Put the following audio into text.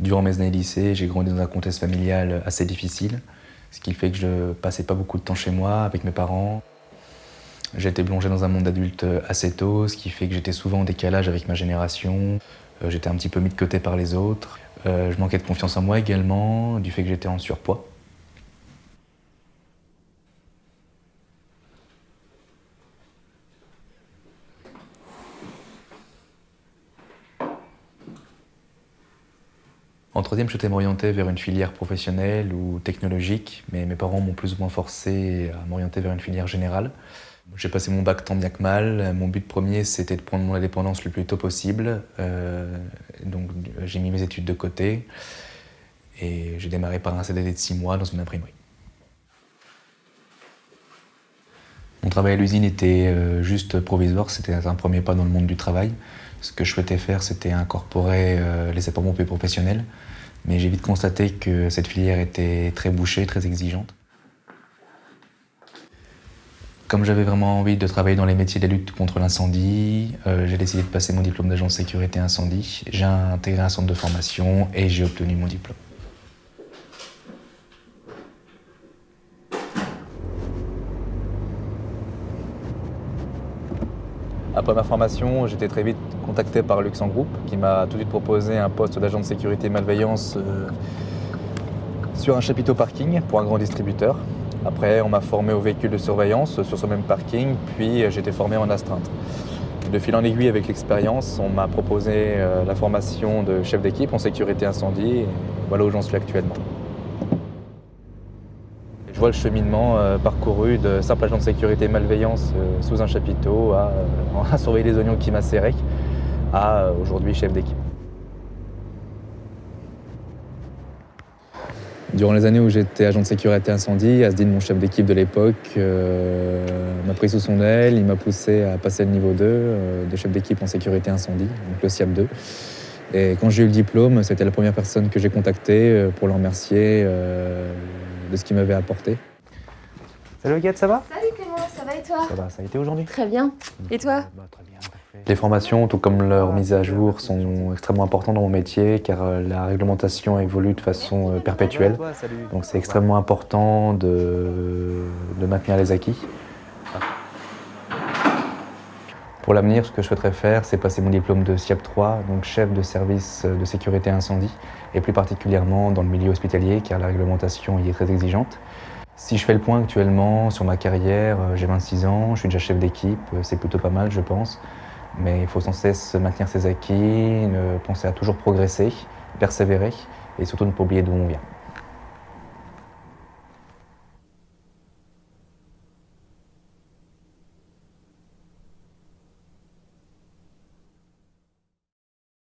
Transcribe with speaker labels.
Speaker 1: Durant mes années lycée, j'ai grandi dans un contexte familial assez difficile, ce qui fait que je passais pas beaucoup de temps chez moi avec mes parents. J'ai été plongé dans un monde adulte assez tôt, ce qui fait que j'étais souvent en décalage avec ma génération. J'étais un petit peu mis de côté par les autres. Je manquais de confiance en moi également, du fait que j'étais en surpoids. En troisième, je souhaitais m'orienter vers une filière professionnelle ou technologique, mais mes parents m'ont plus ou moins forcé à m'orienter vers une filière générale. J'ai passé mon bac tant bien que mal. Mon but premier, c'était de prendre mon indépendance le plus tôt possible. Donc j'ai mis mes études de côté et j'ai démarré par un CDD de 6 mois dans une imprimerie. Mon travail à l'usine était juste provisoire, c'était un premier pas dans le monde du travail. Ce que je souhaitais faire, c'était incorporer les sapeurs-pompiers professionnels. Mais j'ai vite constaté que cette filière était très bouchée, très exigeante. Comme j'avais vraiment envie de travailler dans les métiers de la lutte contre l'incendie, j'ai décidé de passer mon diplôme d'agent de sécurité incendie. J'ai intégré un centre de formation et j'ai obtenu mon diplôme. Après ma formation, j'étais très vite contacté par Luxan Group qui m'a tout de suite proposé un poste d'agent de sécurité malveillance sur un chapiteau parking pour un grand distributeur. Après, on m'a formé au véhicule de surveillance sur ce même parking, puis j'ai été formé en astreinte. De fil en aiguille avec l'expérience, on m'a proposé la formation de chef d'équipe en sécurité incendie, et voilà où j'en suis actuellement. Je vois le cheminement parcouru de simple agent de sécurité malveillance sous un chapiteau à surveiller les oignons qui macéraient à aujourd'hui chef d'équipe. Durant les années où j'étais agent de sécurité incendie, Asdin, mon chef d'équipe de l'époque, m'a pris sous son aile, il m'a poussé à passer le niveau 2 de chef d'équipe en sécurité incendie, donc le SIAP 2. Et quand j'ai eu le diplôme, c'était la première personne que j'ai contactée pour le remercier de ce qu'il m'avait apporté. Salut Agathe, ça va?
Speaker 2: Salut Clément, ça va et toi?
Speaker 1: Ça va, ça a été aujourd'hui?
Speaker 2: Très bien. Et toi?
Speaker 1: Très bien, parfait. Les formations, tout comme leur mise à jour, sont extrêmement importantes dans mon métier car la réglementation évolue de façon perpétuelle. Donc c'est extrêmement important de maintenir les acquis. Pour l'avenir, ce que je souhaiterais faire, c'est passer mon diplôme de SIAP 3, donc chef de service de sécurité incendie, et plus particulièrement dans le milieu hospitalier, car la réglementation y est très exigeante. Si je fais le point actuellement sur ma carrière, j'ai 26 ans, je suis déjà chef d'équipe, c'est plutôt pas mal je pense, mais il faut sans cesse maintenir ses acquis, penser à toujours progresser, persévérer, et surtout ne pas oublier d'où on vient.